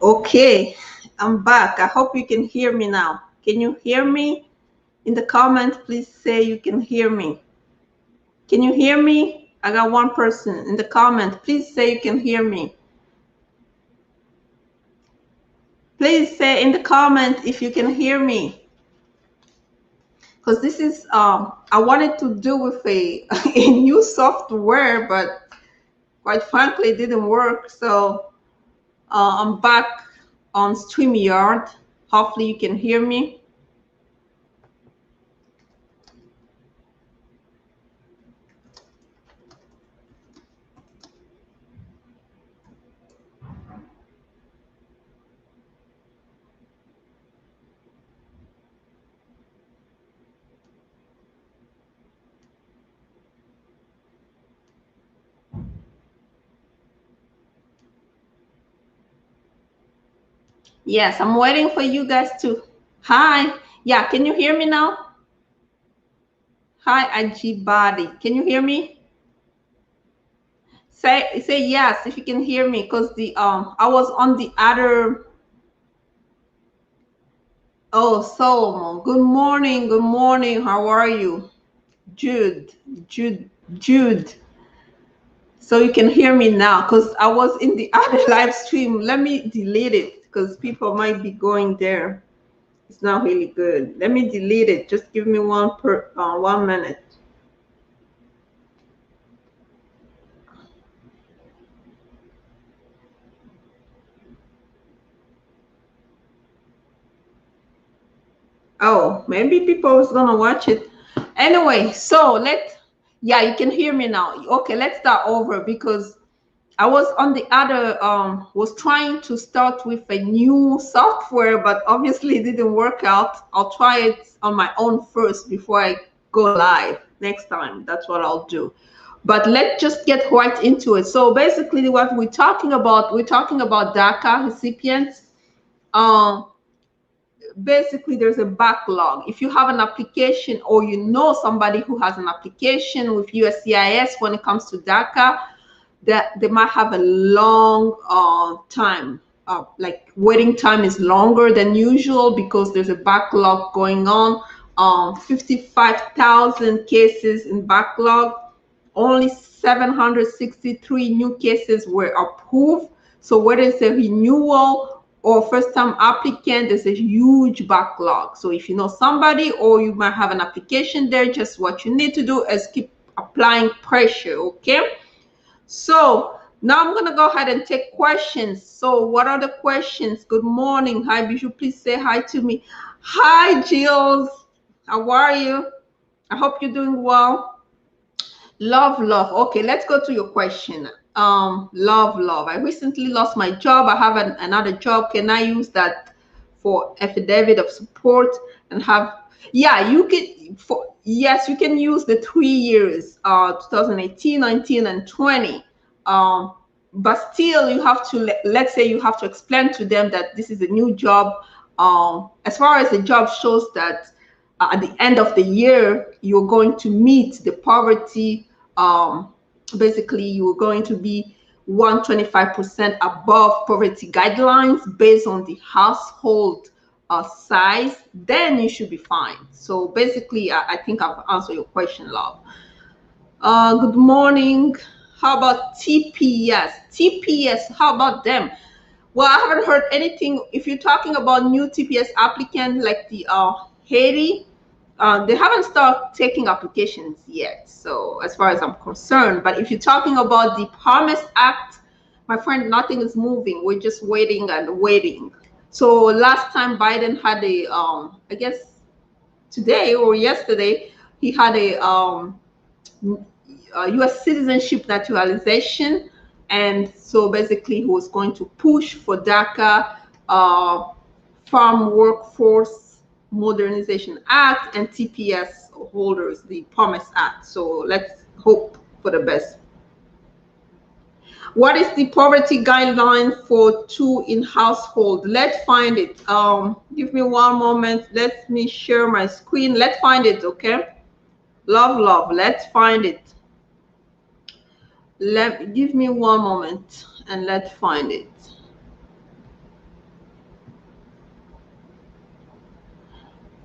Okay, I'm back. I hope you can hear me now. Can you hear me? In the comment, please say you can hear me. Can you hear me? I got one person in the comment. Please say you can hear me. Please say in the comment if you can hear me. Because this is, I wanted to do with a new software, but quite frankly, it didn't work. So I'm back on StreamYard. Hopefully you can hear me. Yes, I'm waiting for you guys to. Hi. Yeah, can you hear me now? Hi, Ajibadi. Can you hear me? Say yes if you can hear me, because the I was on the other. Oh, Solomon. Good morning. Good morning. How are you? Jude. So you can hear me now, because I was in the other live stream. Let me delete it because people might be going there. It's not really good. Let me delete it. Just give me 1 minute. Oh, maybe people is gonna watch it. Anyway, so yeah, you can hear me now. Okay, let's start over because I was on the other, was trying to start with a new software, but obviously it didn't work out. I'll try it on my own first before I go live next time. That's what I'll do. But let's just get right into it. So basically what we're talking about DACA recipients. Um, Basically there's a backlog. If you have an application or you know somebody who has an application with USCIS when it comes to DACA, that they might have a long time, like waiting time is longer than usual because there's a backlog going on. 55,000 cases in backlog, only 763 new cases were approved. So whether it's a renewal or first-time applicant, there's a huge backlog. So if you know somebody or you might have an application there, just what you need to do is keep applying pressure, okay? So now I'm going to go ahead and take questions. So what are the questions? Good morning. Hi, Bijoux. Please say hi to me. Hi, Jills. How are you? I hope you're doing well. Love. Okay, let's go to your question. Love. I recently lost my job. I have another job. Can I use that for affidavit of support and have? Yeah, you can. Yes, you can use the 3 years, 2018, 19, and 20. But still, you have to let's say you have to explain to them that this is a new job. As far as the job shows that at the end of the year, you're going to meet the poverty. Basically, you're going to be 125% above poverty guidelines based on the household size, then you should be fine. So basically, I think I've answered your question, love. Good morning. How about TPS, how about them? Well, I haven't heard anything. If you're talking about new TPS applicant like the Haiti, they haven't started taking applications yet. So as far as I'm concerned, but if you're talking about the Promise Act, my friend, nothing is moving. We're just waiting and waiting. So last time Biden had a, I guess today or yesterday, he had a U.S. citizenship naturalization, and so basically he was going to push for DACA, Farm Workforce Modernization Act, and TPS holders, the Promise Act. So let's hope for the best. What is the poverty guideline for two in household? Let's find it. Give me 1 moment. Let me share my screen. Let's find it, okay? Love. Let's find it. Give me 1 moment and let's find it.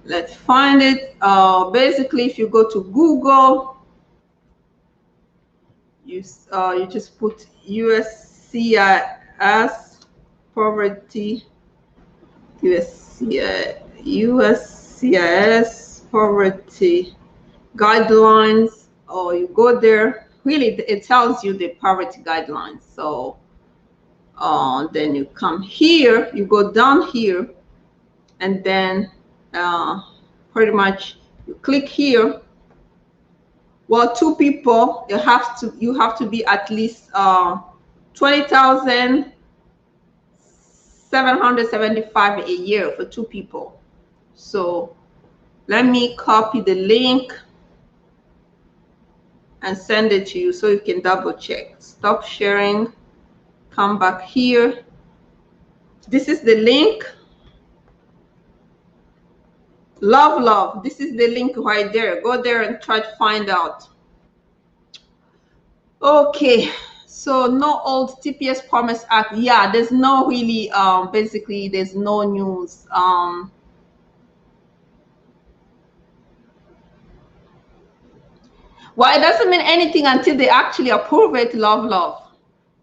Let's find it. Basically, if you go to Google, you just put USCIS poverty, USCIS poverty guidelines, or you go there. Really, it tells you the poverty guidelines. So then you come here, you go down here, and then pretty much you click here. Well, two people, you have to be at least 20,775 a year for two people. So let me copy the link and send it to you so you can double check. Stop sharing, come back here. This is the link. Love, this is the link right there. Go there and try to find out. Okay, so no old TPS Promise Act. Yeah, there's no really basically there's no news. Well, it doesn't mean anything until they actually approve it. Love.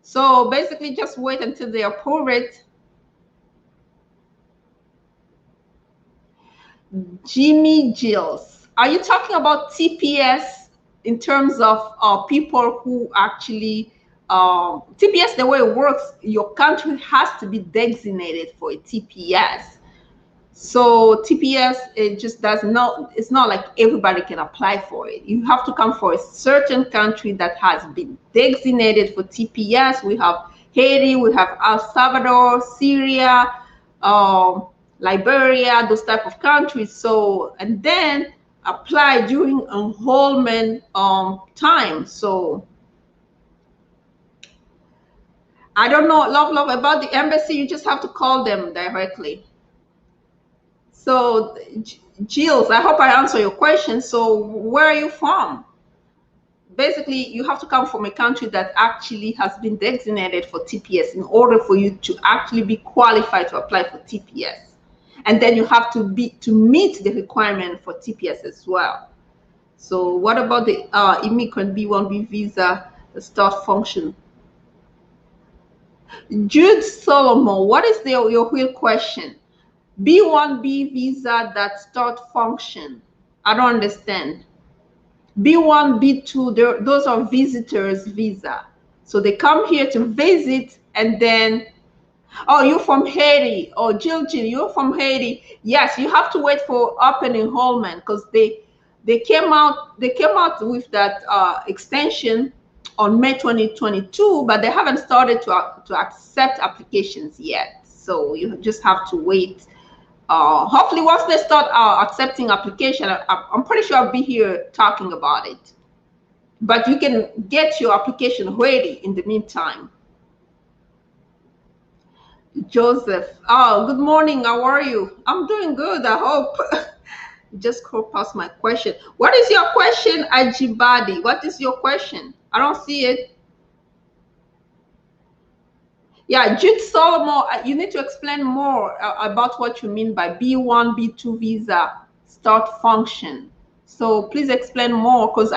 So basically just wait until they approve it. Jimmy Jills, are you talking about TPS in terms of people who actually TPS? The way it works, your country has to be designated for a TPS. So TPS, it just does not, it's not like everybody can apply for it. You have to come for a certain country that has been designated for TPS. We have Haiti, we have El Salvador, Syria, Liberia, those type of countries. So, and then apply during enrollment time. So I don't know, love about the embassy. You just have to call them directly. So Jills, I hope I answer your question. So where are you from? Basically, you have to come from a country that actually has been designated for TPS in order for you to actually be qualified to apply for TPS. And then you have to meet the requirement for TPS as well. So what about the immigrant B1B visa start function? Jude Solomon, what is your real question? B1B visa that start function. I don't understand. B1, B2, those are visitors visa. So they come here to visit, and then, oh, you're from Haiti. Oh, Jill, you're from Haiti. Yes, you have to wait for open enrollment because they came out with that extension on May 2022, but they haven't started to accept applications yet. So you just have to wait. Hopefully once they start accepting application, I'm pretty sure I'll be here talking about it. But you can get your application ready in the meantime. Joseph, oh, good morning. How are you? I'm doing good, I hope. Just scroll past my question. What is your question, Ajibadi? What is your question? I don't see it. Yeah, Jude Solomon, you need to explain more about what you mean by B1, B2 visa start function. So please explain more, because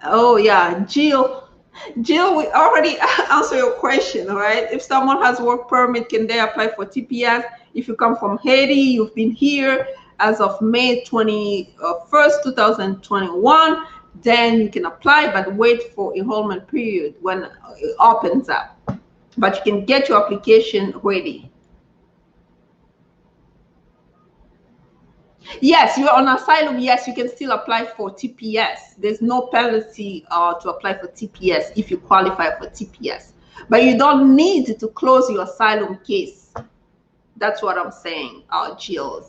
oh yeah, Jill, we already answered your question, right? If someone has work permit, can they apply for TPS? If you come from Haiti, you've been here as of May 21st, 2021, then you can apply, but wait for enrollment period when it opens up. But you can get your application ready. Yes, you're on asylum. Yes, you can still apply for TPS. There's no penalty to apply for TPS if you qualify for TPS. But you don't need to close your asylum case. That's what I'm saying, Jill.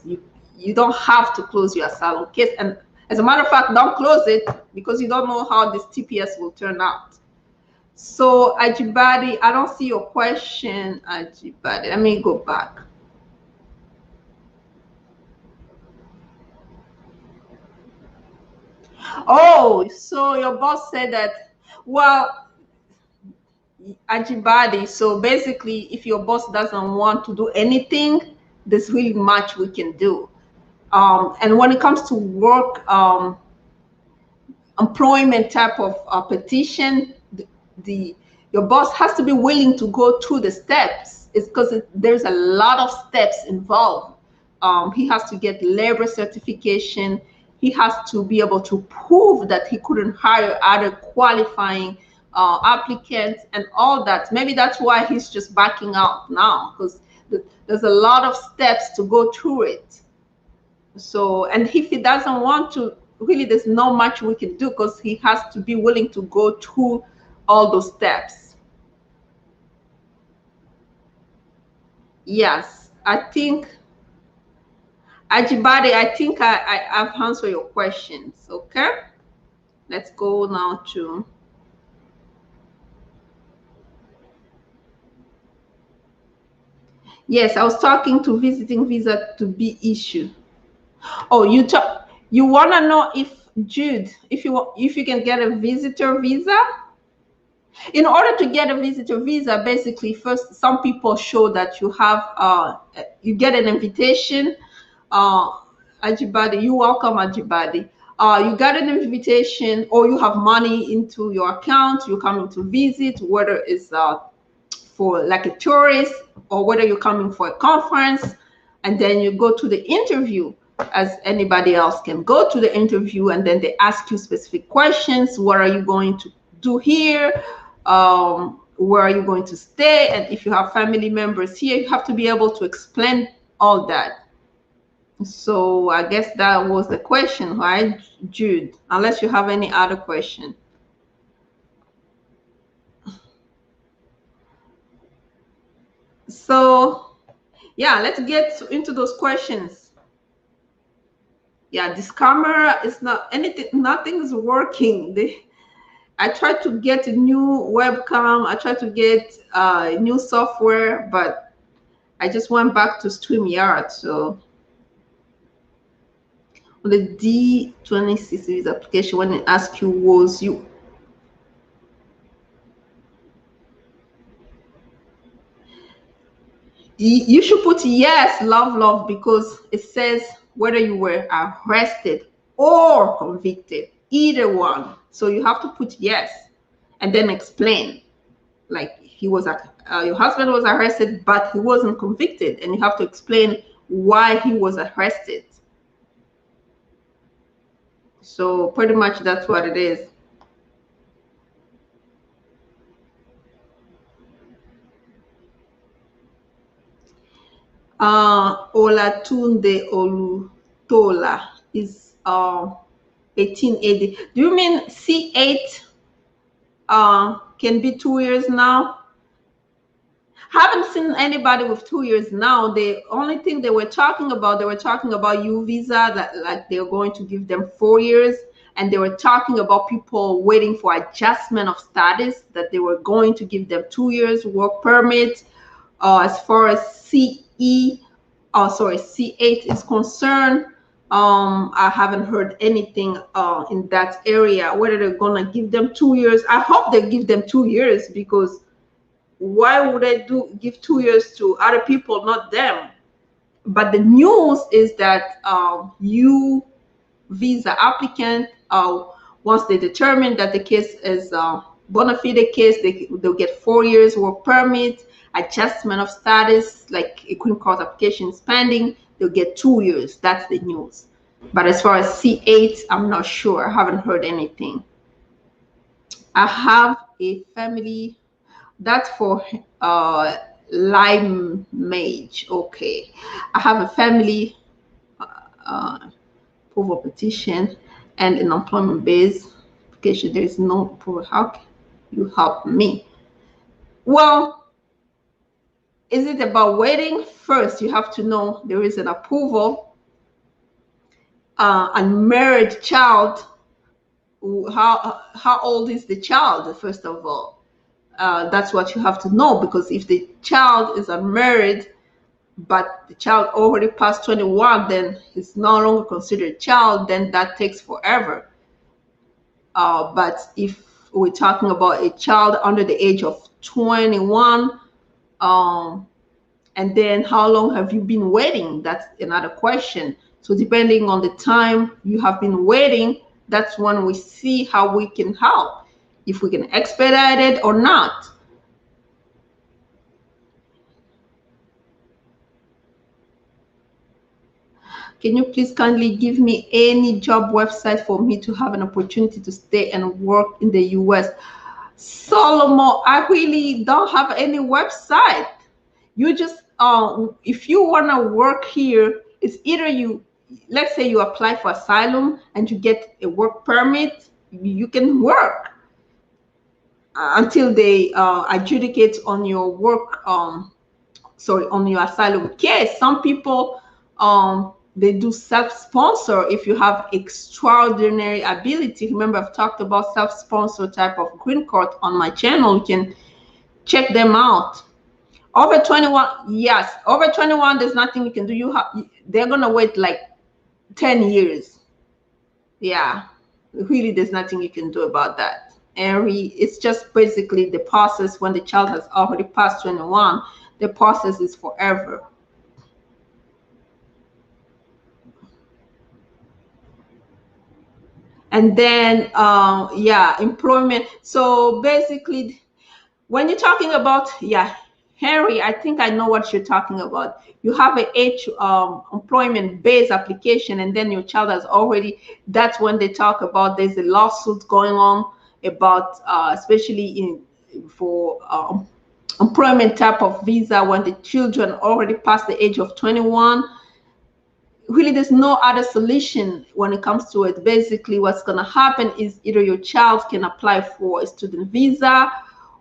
You don't have to close your asylum case. And as a matter of fact, don't close it because you don't know how this TPS will turn out. So, Ajibadi, I don't see your question, Ajibadi. Let me go back. Oh, so your boss said that, well, Ajibadi. So basically, if your boss doesn't want to do anything, there's really much we can do. And when it comes to work, employment type of petition, the your boss has to be willing to go through the steps. It's because there's a lot of steps involved. He has to get labor certification. He has to be able to prove that he couldn't hire other qualifying applicants and all that. Maybe that's why he's just backing out now, because there's a lot of steps to go through it. So, and if he doesn't want to, really, there's not much we can do, because he has to be willing to go through all those steps. Yes, I think, Ajibade, I think I've answered your questions. Okay, let's go now to. Yes, I was talking to visiting visa to be issued. Oh, you want to know if Jude, if you can get a visitor visa? In order to get a visitor visa, basically, first, some people show that you have, you get an invitation. Ajibadi, you welcome, Ajibadi. You got an invitation, or you have money into your account. You're coming to visit, whether it's for like a tourist, or whether you're coming for a conference, and then you go to the interview, as anybody else can go to the interview, and then they ask you specific questions. What are you going to do here? Where are you going to stay? And if you have family members here, you have to be able to explain all that. So I guess that was the question, right, Jude? Unless you have any other question. So yeah, let's get into those questions. Yeah, this camera is not anything, nothing is working. I tried to get a new webcam. I tried to get new software, but I just went back to StreamYard. So on the D26 visa application, when it asks you, was you should put yes, love, because it says whether you were arrested or convicted, either one. So you have to put yes and then explain, like he was your husband was arrested, but he wasn't convicted, and you have to explain why he was arrested. So pretty much that's what it is. Olatunde Olutola is 1880. Do you mean C8 can be 2 years now? Haven't seen anybody with 2 years now. The only thing they were talking about U visa, that like they're going to give them 4 years, and they were talking about people waiting for adjustment of status, that they were going to give them 2 years work permit. As far as C8 is concerned, I haven't heard anything in that area, whether they're gonna give them 2 years. I hope they give them 2 years, because why would I give 2 years to other people, not them? But the news is that you visa applicant, once they determine that the case is bona fide case, they'll get 4 years work permit. Adjustment of status, like a Queen Court application is pending, they'll get 2 years. That's the news. But as far as C8, I'm not sure. I haven't heard anything. I have a family. That's for Lyme Mage. Okay. I have a family approval petition and an employment based application. There is no approval. How can you help me? Well, is it about waiting? First, you have to know there is an approval. Unmarried child, how old is the child, first of all? That's what you have to know, because if the child is unmarried, but the child already passed 21, then it's no longer considered a child, then that takes forever. But if we're talking about a child under the age of 21. And then how long have you been waiting? That's another question. So depending on the time you have been waiting, that's when we see how we can help, if we can expedite it or not. Can you please kindly give me any job website for me to have an opportunity to stay and work in the US? Solomon, I really don't have any website. You just, if you want to work here, it's either you, let's say you apply for asylum and you get a work permit, you can work until they adjudicate on your work, on your asylum case. Some people, they do self-sponsor if you have extraordinary ability. Remember, I've talked about self-sponsor type of green card on my channel. You can check them out. Over 21, yes, over 21, there's nothing you can do. They're gonna wait like 10 years. Yeah, really, there's nothing you can do about that. And it's just basically the process. When the child has already passed 21, the process is forever. And then, yeah, employment. So basically, when you're talking about, yeah, Harry, I think I know what you're talking about. You have a employment-based application, and then your child has already, that's when they talk about there's a lawsuit going on about, especially for employment type of visa, when the children already past the age of 21. Really, there's no other solution when it comes to it. Basically, what's going to happen is either your child can apply for a student visa,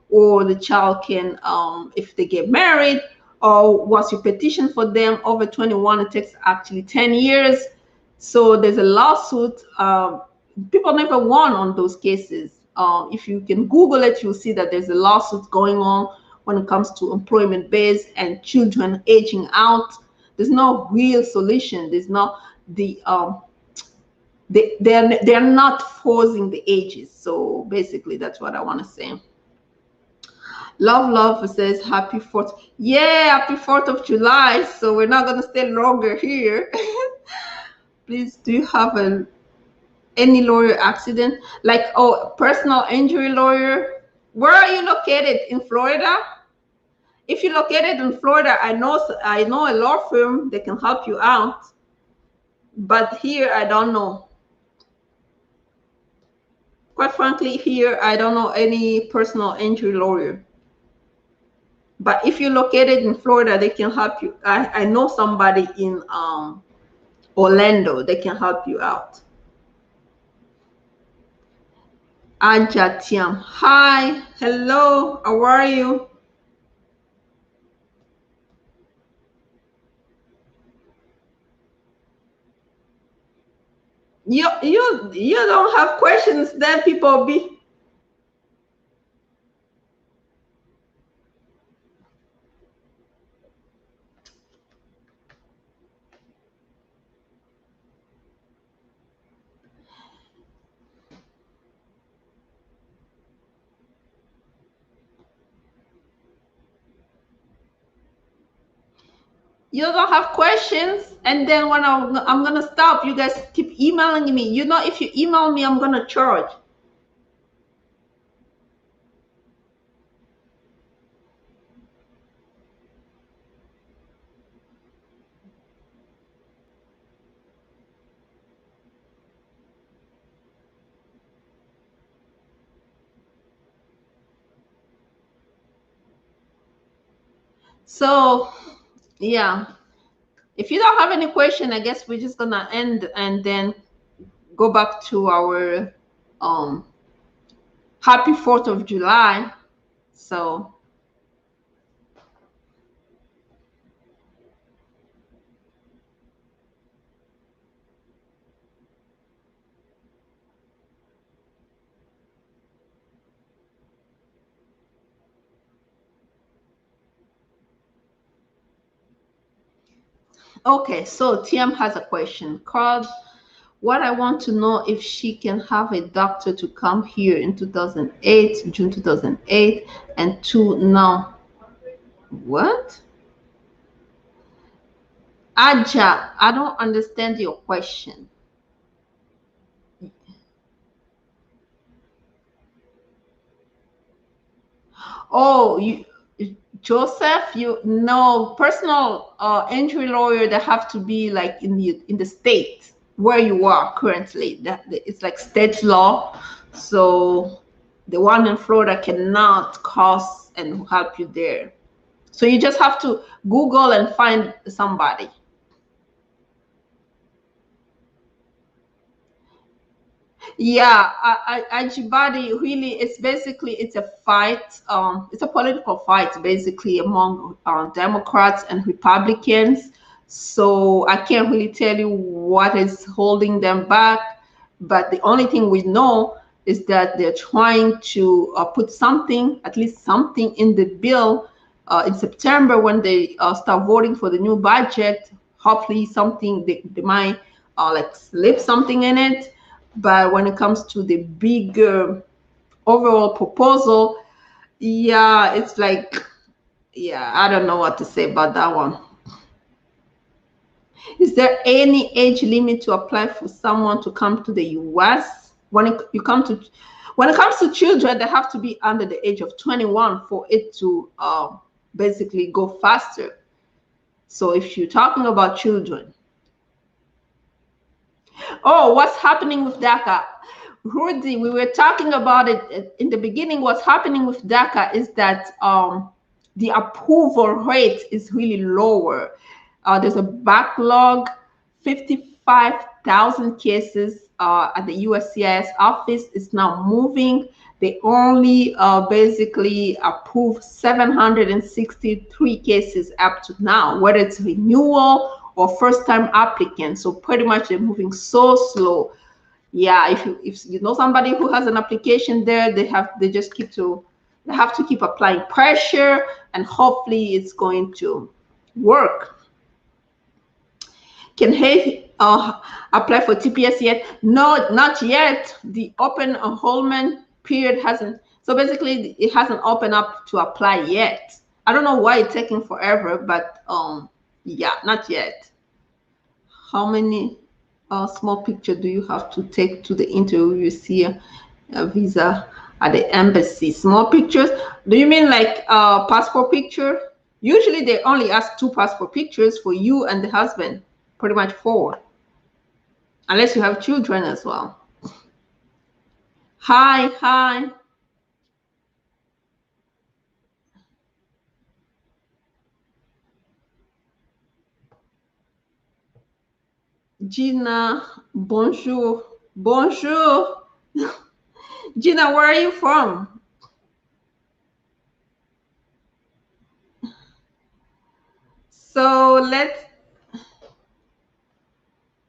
or the child can, if they get married, or once you petition for them over 21, it takes actually 10 years. So there's a lawsuit. People never won on those cases. If you can Google it, you'll see that there's a lawsuit going on when it comes to employment based and children aging out. There's no real solution. There's not they're not forcing the ages. So basically, that's what I want to say. Love says happy 4th. Yeah, happy 4th of July. So we're not gonna stay longer here. Please, do you have any lawyer accident, like, oh, personal injury lawyer? Where are you located? In Florida? If you're located in Florida, I know a law firm that can help you out. But here, I don't know. Quite frankly, here, I don't know any personal injury lawyer. But if you're located in Florida, they can help you. I know somebody in Orlando. They can help you out. Ajatiam. Hi. Hello. How are you? You don't have questions, then people be. You don't have questions, and then when I'm gonna stop, you guys keep emailing me. You know, if you email me, I'm gonna charge. So yeah, if you don't have any question, I guess we're just gonna end and then go back to our happy 4th of July. So okay, so TM has a question. Carl, What I want to know, if she can have a doctor to come here in 2008, June 2008, and two now. What? Aja, I don't understand your question. Oh, you, Joseph, you know, personal injury lawyer, they have to be like in the state where you are currently. That it's like state law. So the one in Florida cannot cost and help you there. So you just have to Google and find somebody. Yeah, Ajibadi really, it's basically, it's a fight. It's a political fight basically among Democrats and Republicans. So I can't really tell you what is holding them back, but the only thing we know is that they're trying to put something, at least something, in the bill in September when they start voting for the new budget. Hopefully, something they might like slip something in it. But when it comes to the bigger overall proposal, yeah, it's like, yeah, I don't know what to say about that one. Is there any age limit to apply for someone to come to the US? When it comes to children, they have to be under the age of 21 for it to basically go faster. So if you're talking about children, oh, what's happening with DACA? Rudy, we were talking about it in the beginning. What's happening with DACA is that the approval rate is really lower. There's a backlog, 55,000 cases at the USCIS office. Is now moving. They only basically approved 763 cases up to now, whether it's renewal or first-time applicants. So pretty much they're moving so slow. Yeah, if you know somebody who has an application there, they have to keep applying pressure, and hopefully it's going to work. Can he apply for TPS yet? No, not yet. The open enrollment period hasn't. So basically, it hasn't opened up to apply yet. I don't know why it's taking forever, but yeah, not yet. How many small picture do you have to take to the interview? You see a visa at the embassy. Small pictures? Do you mean like passport picture? Usually they only ask 2 passport pictures for you and the husband, pretty much 4, unless you have children as well. Hi. Gina, bonjour. Gina, where are you from? So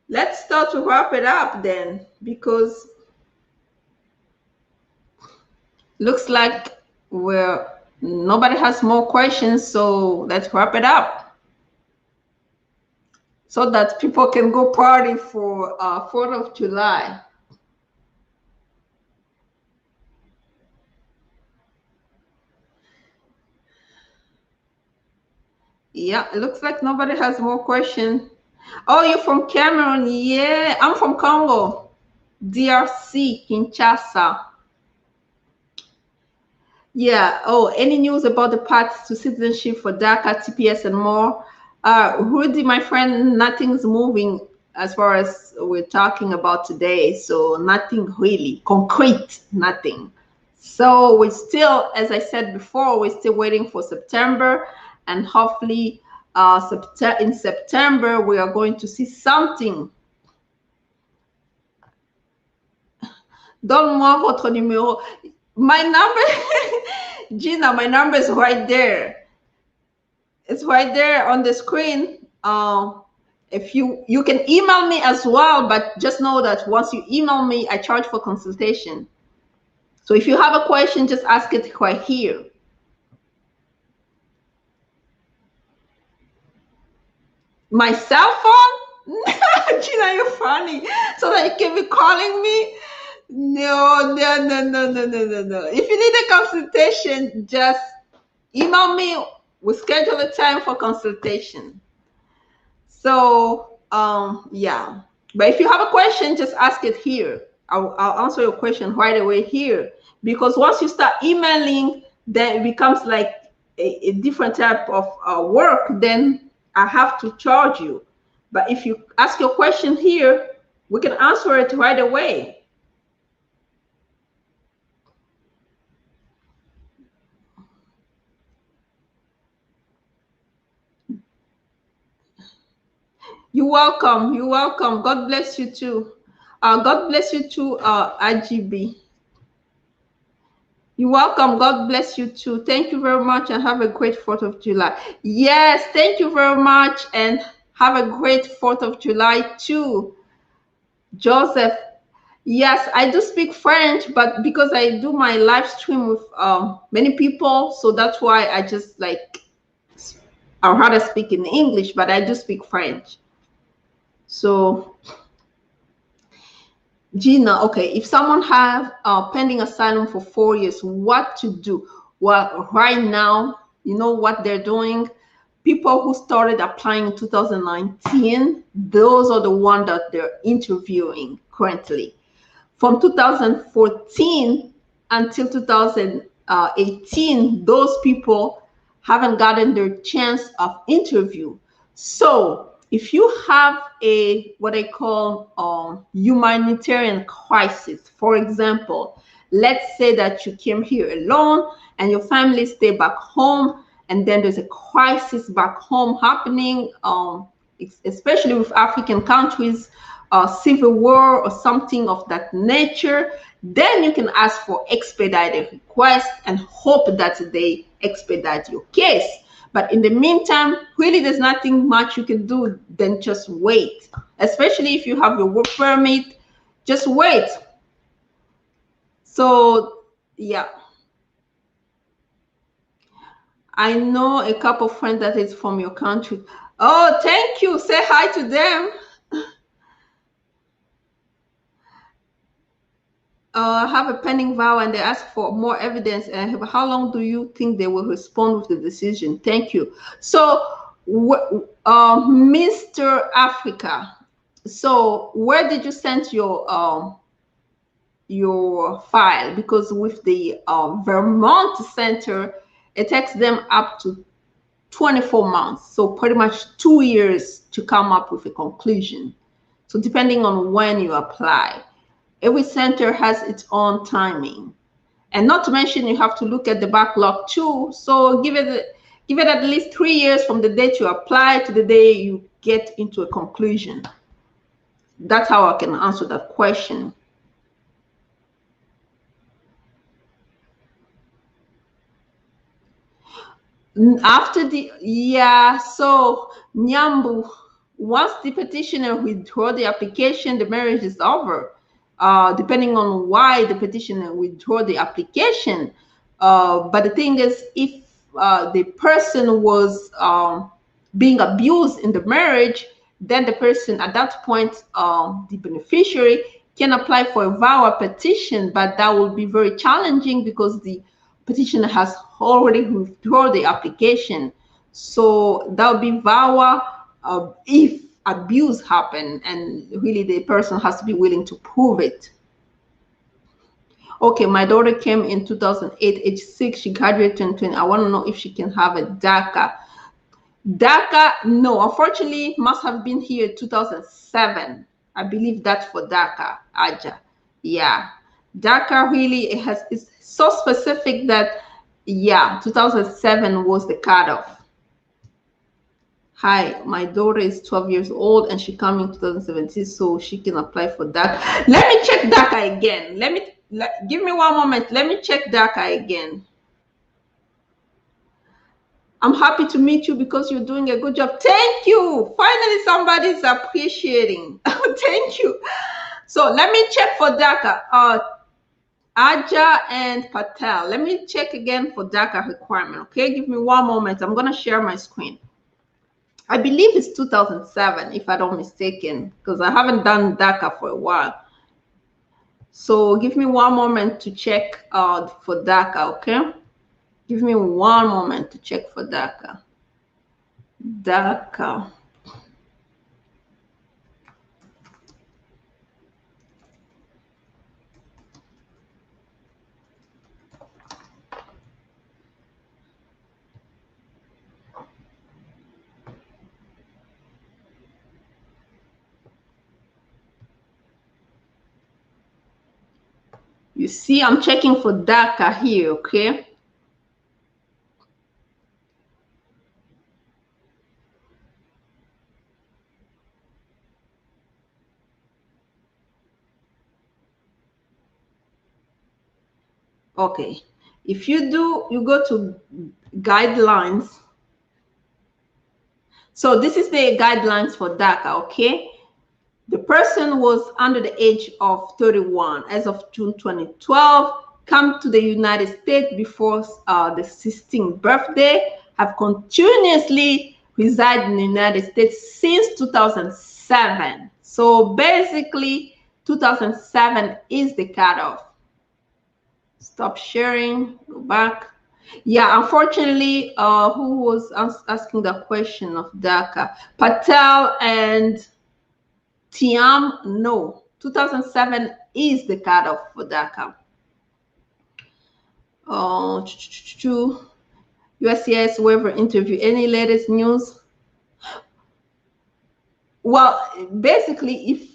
let's start to wrap it up then, because looks like nobody has more questions. So let's wrap it up so that people can go party for 4th of July. Yeah, it looks like nobody has more questions. Oh, you're from Cameroon? Yeah, I'm from Congo, DRC, Kinshasa. Yeah. Oh, any news about the path to citizenship for DACA, TPS, and more? Rudy, my friend, nothing's moving as far as we're talking about today. So nothing really concrete, nothing. So we're still, as I said before, we're still waiting for September, and hopefully in September we are going to see something. Donne-moi votre numéro. My number, Gina, my number is right there. It's right there on the screen. If you can email me as well, but just know that once you email me, I charge for consultation. So if you have a question, just ask it right here. My cell phone? Gina, you're funny. So that you can be calling me? No, no, no, no, no, no, no, no. If you need a consultation, just email me. We schedule a time for consultation. So, yeah. But if you have a question, just ask it here. I'll answer your question right away here. Because once you start emailing, then it becomes like a different type of work. Then I have to charge you. But if you ask your question here, we can answer it right away. You're welcome. You're welcome. God bless you too. God bless you too, IGB. You're welcome. God bless you too. Thank you very much and have a great 4th of July. Yes, thank you very much and have a great 4th of July too. Joseph, yes, I do speak French, but because I do my live stream with many people, so that's why I just like, I'd rather speak in English, but I do speak French. So Gina, okay, if someone have pending asylum for 4 years, what to do? Well, right now, you know what they're doing? People who started applying in 2019, those are the ones that they're interviewing currently. From 2014 until 2018, those people haven't gotten their chance of interview. So if you have a what I call humanitarian crisis, for example, let's say that you came here alone and your family stay back home, and then there's a crisis back home happening, especially with African countries, civil war or something of that nature, then you can ask for expedited request and hope that they expedite your case. But in the meantime, really, there's nothing much you can do than just wait. Especially if you have your work permit, just wait. So, yeah. I know a couple of friends that is from your country. Oh, thank you. Say hi to them. Have a pending vow and they ask for more evidence. And how long do you think they will respond with the decision? Thank you. So, Mr. Africa, so where did you send your file? Because with the Vermont Center, it takes them up to 24 months. So pretty much 2 years to come up with a conclusion. So depending on when you apply. Every center has its own timing, and not to mention you have to look at the backlog too. So give it at least 3 years from the date you apply to the day you get into a conclusion. That's how I can answer that question. After the, yeah, so Nyambu, once the petitioner withdraw the application, the marriage is over. Depending on why the petitioner withdraw the application. But the thing is, if the person was being abused in the marriage, then the person at that point, the beneficiary, can apply for a VAWA petition, but that will be very challenging because the petitioner has already withdrawn the application. So that would be VAWA if abuse happened, and really the person has to be willing to prove it. Okay, my daughter came in 2008, age 6. She graduated in 2020. I want to know if she can have a DACA. DACA, no, unfortunately, must have been here in 2007. I believe that's for DACA, Aja. Yeah, DACA really it's so specific that, yeah, 2007 was the cutoff. Hi, my daughter is 12 years old and she came in 2017, so she can apply for DACA. Let me check DACA again. Give me one moment. Let me check DACA again. I'm happy to meet you because you're doing a good job. Thank you. Finally, somebody's appreciating. Thank you. So let me check for DACA. Aja and Patel. Let me check again for DACA requirement. Okay, give me one moment. I'm going to share my screen. I believe it's 2007, if I don't mistaken, because I haven't done DACA for a while. So give me one moment to check for DACA, okay? Give me one moment to check for DACA. DACA. You see, I'm checking for DACA here, okay? Okay, if you do, you go to guidelines. So this is the guidelines for DACA, okay? The person was under the age of 31 as of June 2012, come to the United States before the 16th birthday, have continuously resided in the United States since 2007. So basically, 2007 is the cutoff. Stop sharing, go back. Yeah, unfortunately, who was asking the question of DACA? Patel and Tiam, no. 2007 is the cutoff for DACA. USCIS waiver interview. Any latest news? Well, basically, if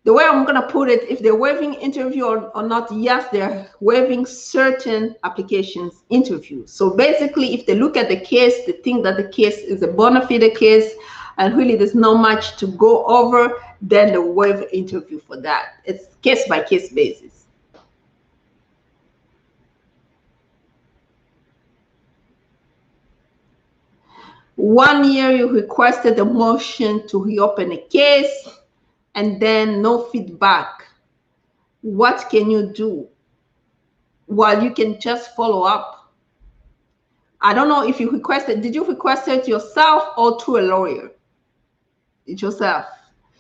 the way I'm going to put it, if they're waiving interview or not, yes, they're waiving certain applications interview. So basically, if they look at the case, they think that the case is a bona fide case, and really there's not much to go over, then the waive interview for that. It's case by case basis. One year you requested a motion to reopen a case and then no feedback. What can you do? Well, you can just follow up. I don't know if you requested, did you request it yourself or through a lawyer? It's yourself.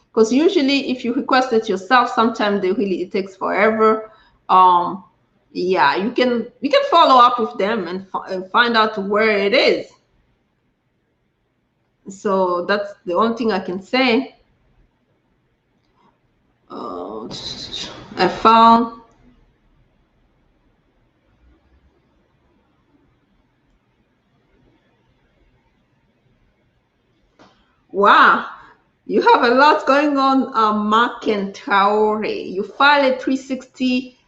Because usually if you request it yourself, sometimes it takes forever. Yeah, you can follow up with them and find out where it is. So that's the only thing I can say. I found. Wow, you have a lot going on, Mark and Traore. You filed a 360,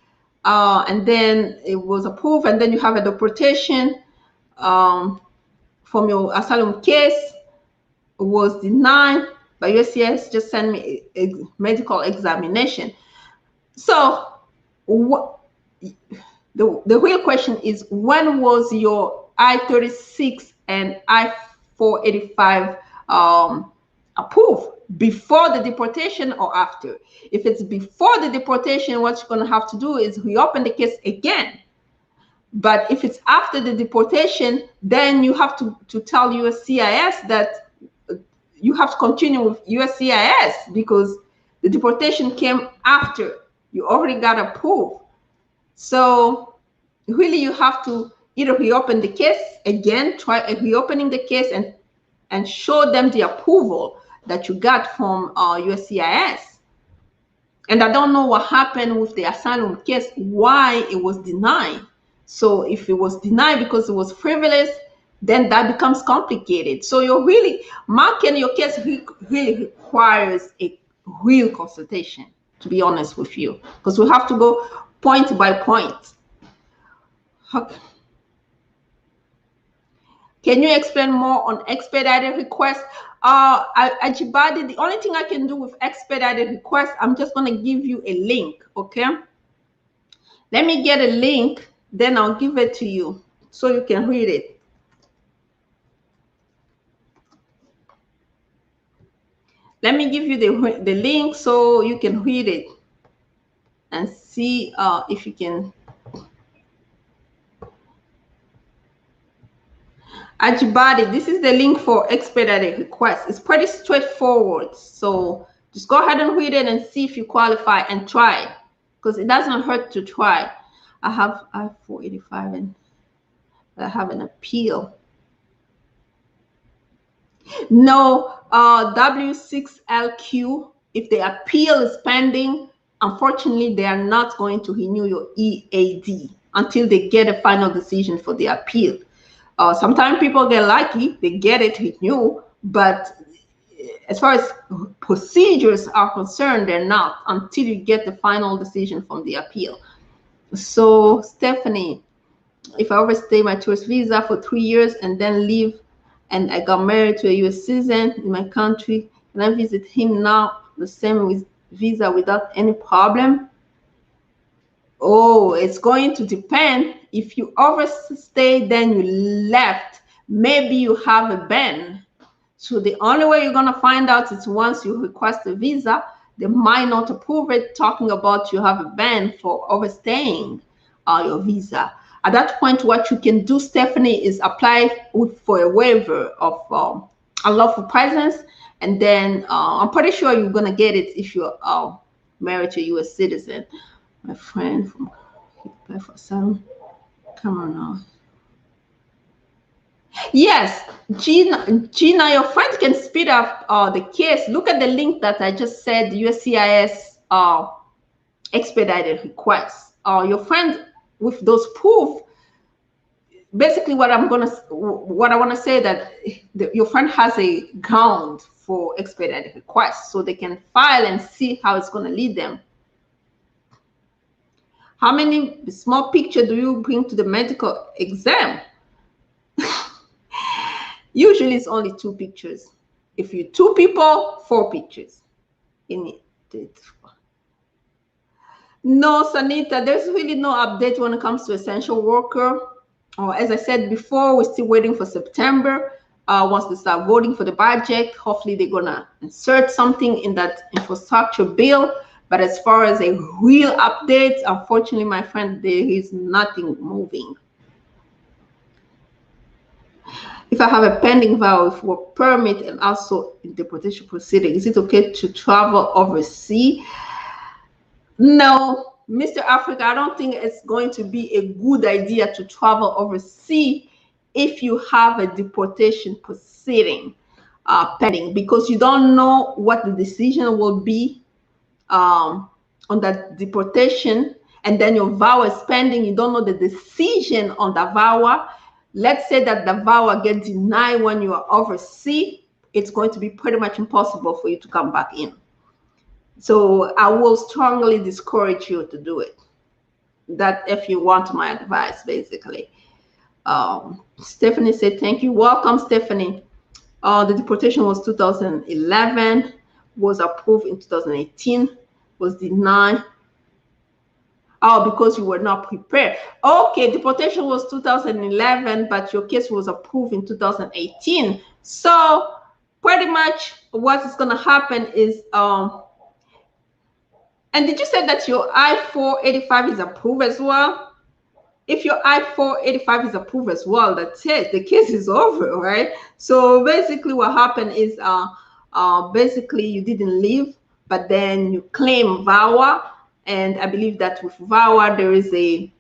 and then it was approved, and then you have a deportation from your asylum case. It was denied, but USCIS just sent me a medical examination. So what the real question is, when was your I-36 and I-485 approved? Before the deportation or after? If it's before the deportation, what you're going to have to do is reopen the case again. But if it's after the deportation, then you have to tell USCIS that you have to continue with USCIS because the deportation came after you already got approved. So really you have to either reopen the case again, try reopening the case and show them the approval that you got from USCIS. And I don't know what happened with the asylum case, why it was denied. So if it was denied because it was frivolous, then that becomes complicated. So you're really marking your case really requires a real consultation, to be honest with you, because we have to go point by point. Okay. Can you explain more on expedited requests? Ajibade, the only thing I can do with expedited requests, I'm just going to give you a link, okay? Let me get a link, then I'll give it to you so you can read it. Let me give you the link so you can read it and see if you can. Ajibadi, this is the link for expedited request. It's pretty straightforward. So just go ahead and read it and see if you qualify and try, because it doesn't hurt to try. I have I-485 and I have an appeal. No, W6LQ, if the appeal is pending, unfortunately, they are not going to renew your EAD until they get a final decision for the appeal. Sometimes people get lucky, they get it renewed, but as far as procedures are concerned, they're not until you get the final decision from the appeal. So, Stephanie, if I overstay my tourist visa for 3 years and then leave and I got married to a U.S. citizen in my country, can I visit him now the same with visa without any problem? Oh, it's going to depend. If you overstay, then you left, maybe you have a ban. So the only way you're going to find out is once you request a visa, they might not approve it, talking about you have a ban for overstaying your visa. At that point, what you can do, Stephanie, is apply for a waiver of unlawful presence, and then I'm pretty sure you're going to get it if you're married to a U.S. citizen. My friend from for some, come on now. Yes, Gina, your friend can speed up the case. Look at the link that I just said, USCIS expedited requests. Your friend with those proof, basically what I want to say that your friend has a ground for expedited requests, so they can file and see how it's going to lead them. How many small picture do you bring to the medical exam? Usually it's only 2 pictures. If you're 2 people, 4 pictures in it. No, Sanita, there's really no update when it comes to essential worker. As I said before, we're still waiting for September. Once they start voting for the budget, hopefully they're gonna insert something in that infrastructure bill. But as far as a real update, unfortunately, my friend, there is nothing moving. If I have a pending vow for permit and also in deportation proceeding, is it okay to travel overseas? No, Mr. Africa, I don't think it's going to be a good idea to travel overseas if you have a deportation proceeding pending, because you don't know what the decision will be on that deportation, and then your VAWA is pending. You don't know the decision on the VAWA. Let's say that the VAWA gets denied when you are overseas, it's going to be pretty much impossible for you to come back in. So I will strongly discourage you to do it. That if you want my advice, basically. Stephanie said, thank you. Welcome, Stephanie. The deportation was 2011, was approved in 2018, was denied. Oh, because you were not prepared. Okay, deportation was 2011, but your case was approved in 2018. So pretty much what is going to happen is, and did you say that your I-485 is approved as well? If your I-485 is approved as well, that's it. The case is over, right? So basically what happened is, basically you didn't leave, but then you claim VAWA. And I believe that with VAWA, there is a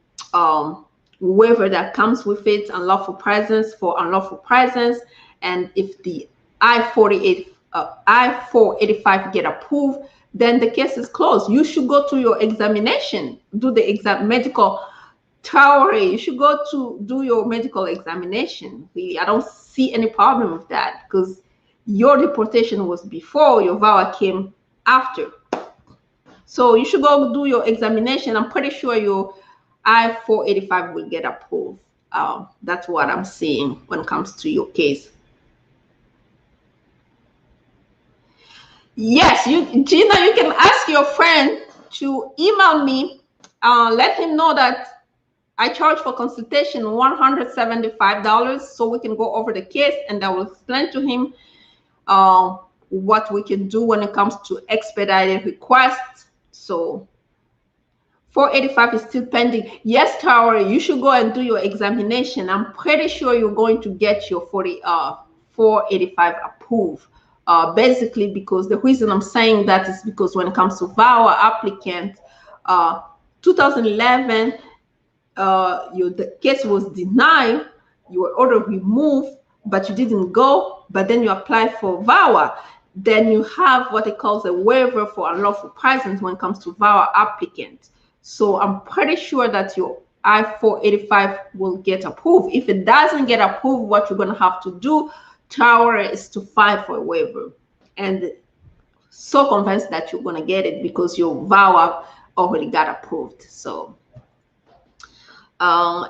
waiver that comes with it, unlawful presence for unlawful presence. And if the I-485 get approved, then the case is closed. You should go to your examination, do the medical theory. You should go to do your medical examination. Really, I don't see any problem with that, because your deportation was before, your VAWA came after. So you should go do your examination. I'm pretty sure your I-485 will get approved. That's what I'm seeing when it comes to your case. Yes, Gina, you can ask your friend to email me. Let him know that I charge for consultation $175, so we can go over the case, and I will explain to him what we can do when it comes to expedited requests. So 485 is still pending. Yes, Tower, you should go and do your examination. I'm pretty sure you're going to get your 485 approved. Basically, because the reason I'm saying that is because when it comes to VAWA applicant, 2011, the case was denied, you were ordered removed, but you didn't go, but then you apply for VAWA. Then you have what it calls a waiver for unlawful presence when it comes to VAWA applicant. So I'm pretty sure that your I-485 will get approved. If it doesn't get approved, what you're going to have to do, Tower, is to file for a waiver. And so convinced that you're going to get it because your VAWA already got approved. So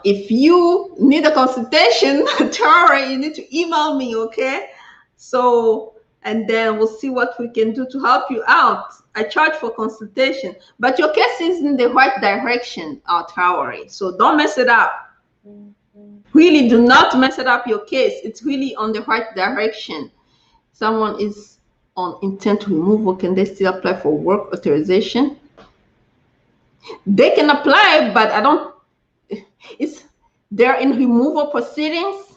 if you need a consultation, Tower, you need to email me, okay? So, and then we'll see what we can do to help you out. I charge for consultation, but your case is in the right direction, Tower. So don't mess it up. Really do not mess it up, your case. It's really on the right direction. Someone is on intent removal. Can they still apply for work authorization? They can apply, but I don't, they're in removal proceedings.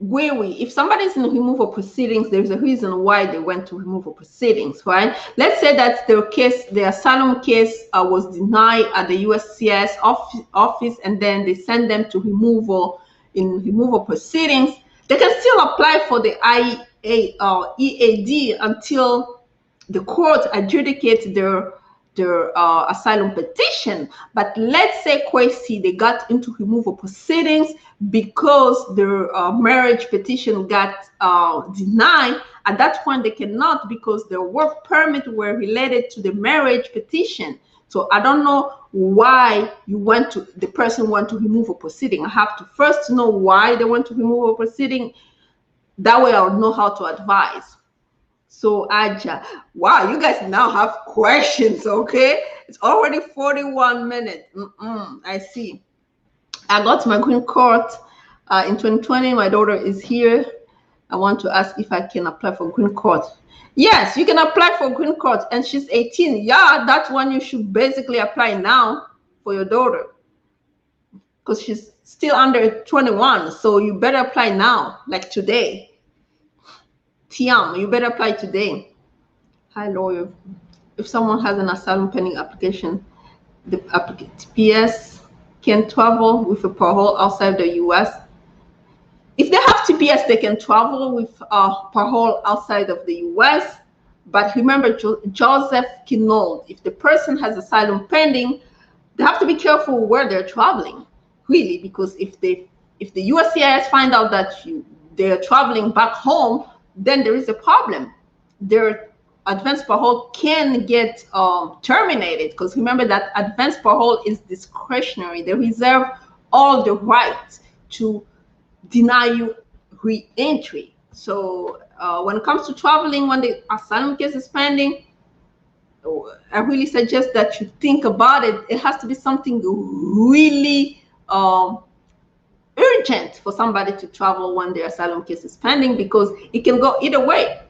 If somebody's in removal proceedings, there's a reason why they went to removal proceedings, right? Let's say that their case, the asylum case, was denied at the USCIS office, and then they send them to removal in removal proceedings. They can still apply for the EAD until the court adjudicates their asylum petition. But let's say Kwesi, they got into removal proceedings because their marriage petition got denied. At that point, they cannot, because their work permit were related to the marriage petition. So I don't know why the person went to removal proceeding. I have to first know why they went to removal proceeding. That way I'll know how to advise. So Aja, wow, you guys now have questions, okay? It's already 41 minutes. I see. I got my green card in 2020. My daughter is here. I want to ask if I can apply for green card. Yes, you can apply for green card, and she's 18. Yeah, that's when you should basically apply now for your daughter, because she's still under 21. So you better apply now, like today. Tiam, you better apply today. Hi, lawyer. If someone has an asylum pending application, the TPS can travel with a parole outside the U.S. If they have TPS, they can travel with parole outside of the U.S. But remember, Joseph Kinold, if the person has asylum pending, they have to be careful where they're traveling, really, because if the USCIS find out that they're traveling back home, then there is a problem. Their advanced parole can get terminated, because remember that advanced parole is discretionary. They reserve all the rights to deny you re-entry. So when it comes to traveling, when the asylum case is pending, I really suggest that you think about it. It has to be something really urgent for somebody to travel when their asylum case is pending, because it can go either way.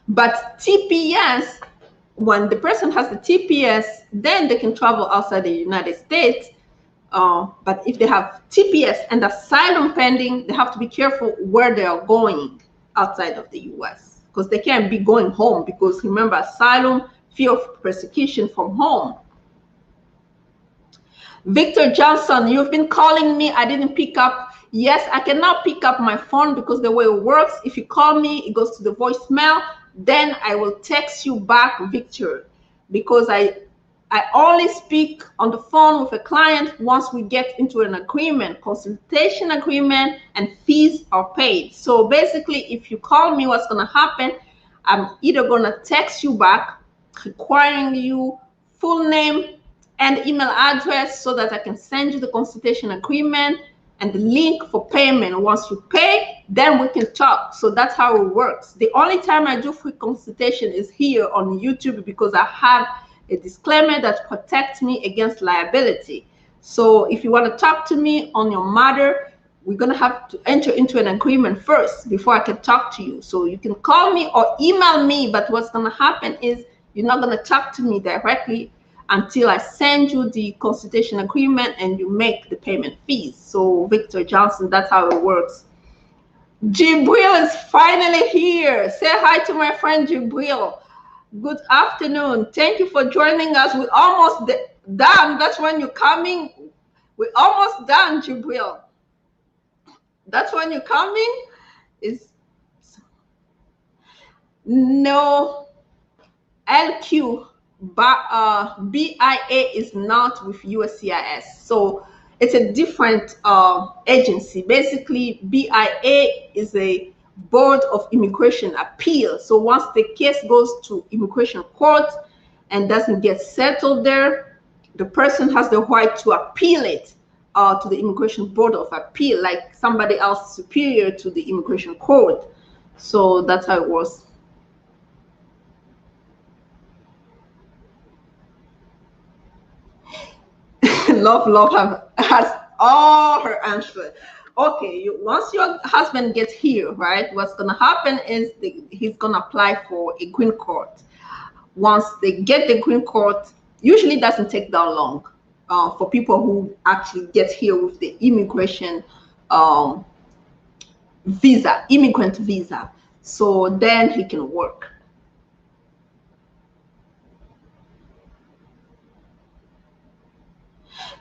But TPS, when the person has the TPS, then they can travel outside the United States. But if they have TPS and asylum pending, they have to be careful where they are going outside of the US, because they can't be going home, because remember, asylum, fear of persecution from home. Victor Johnson, you've been calling me. I didn't pick up. Yes, I cannot pick up my phone, because the way it works, if you call me, it goes to the voicemail. Then I will text you back, Victor, because I only speak on the phone with a client once we get into an agreement, consultation agreement, and fees are paid. So basically, if you call me, what's going to happen, I'm either going to text you back requiring you full name and email address so that I can send you the consultation agreement and the link for payment. Once you pay, then we can talk. So that's how it works. The only time I do free consultation is here on YouTube, because I have a disclaimer that protects me against liability. So if you want to talk to me on your matter, we're gonna have to enter into an agreement first before I can talk to you. So you can call me or email me, but what's gonna happen is you're not gonna talk to me directly until I send you the consultation agreement and you make the payment fees. So Victor Johnson, that's how it works. Jibril is finally here. Say hi to my friend Jibril. Good afternoon. Thank you for joining us. We're almost done. That's when you're coming. We're almost done, Jibril. That's when you're coming. Is no LQ, but BIA is not with USCIS. So it's a different agency. Basically, BIA is a Board of Immigration Appeal. So once the case goes to immigration court and doesn't get settled there, the person has the right to appeal it to the Immigration Board of Appeal, like somebody else superior to the immigration court. So that's how it was. Love has all her answers. Okay, once your husband gets here, right, what's gonna happen is he's gonna apply for a green card. Once they get the green card, usually doesn't take that long for people who actually get here with the immigration visa, immigrant visa. So then he can work.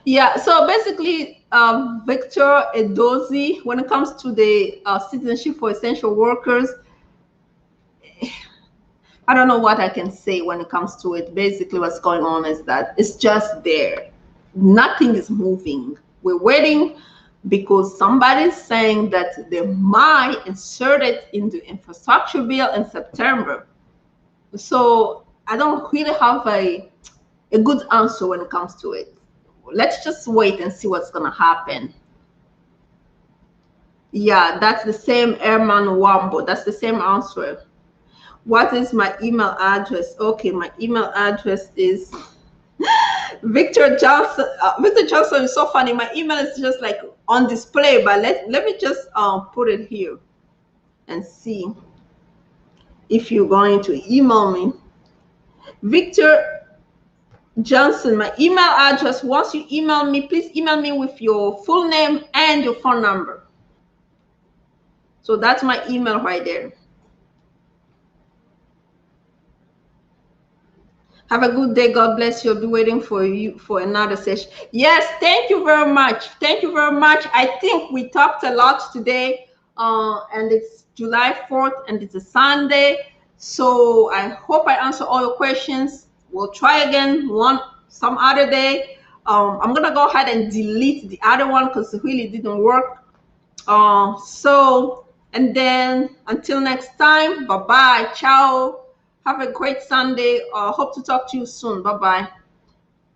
Yeah, so basically, Victor Edozi, when it comes to the citizenship for essential workers, I don't know what I can say when it comes to it. Basically, what's going on is that it's just there. Nothing is moving. We're waiting because somebody's saying that they might insert it in the infrastructure bill in September. So I don't really have a good answer when it comes to it. Let's just wait and see what's gonna happen. Yeah, that's the same Herman Wambo. That's the same answer. What is my email address? Okay, my email address is Victor Johnson. Victor Johnson is so funny. My email is just like on display, but let me just put it here and see if you're going to email me. Victor Johnson, my email address, once you email me, please email me with your full name and your phone number. So that's my email right there. Have a good day. God bless you. I'll be waiting for you for another session. Yes, thank you very much. Thank you very much. I think we talked a lot today, and it's July 4th, and it's a Sunday. So I hope I answer all your questions. We'll try again some other day. I'm gonna go ahead and delete the other one because it really didn't work. And then until next time, bye bye, ciao. Have a great Sunday. Hope to talk to you soon. Bye bye.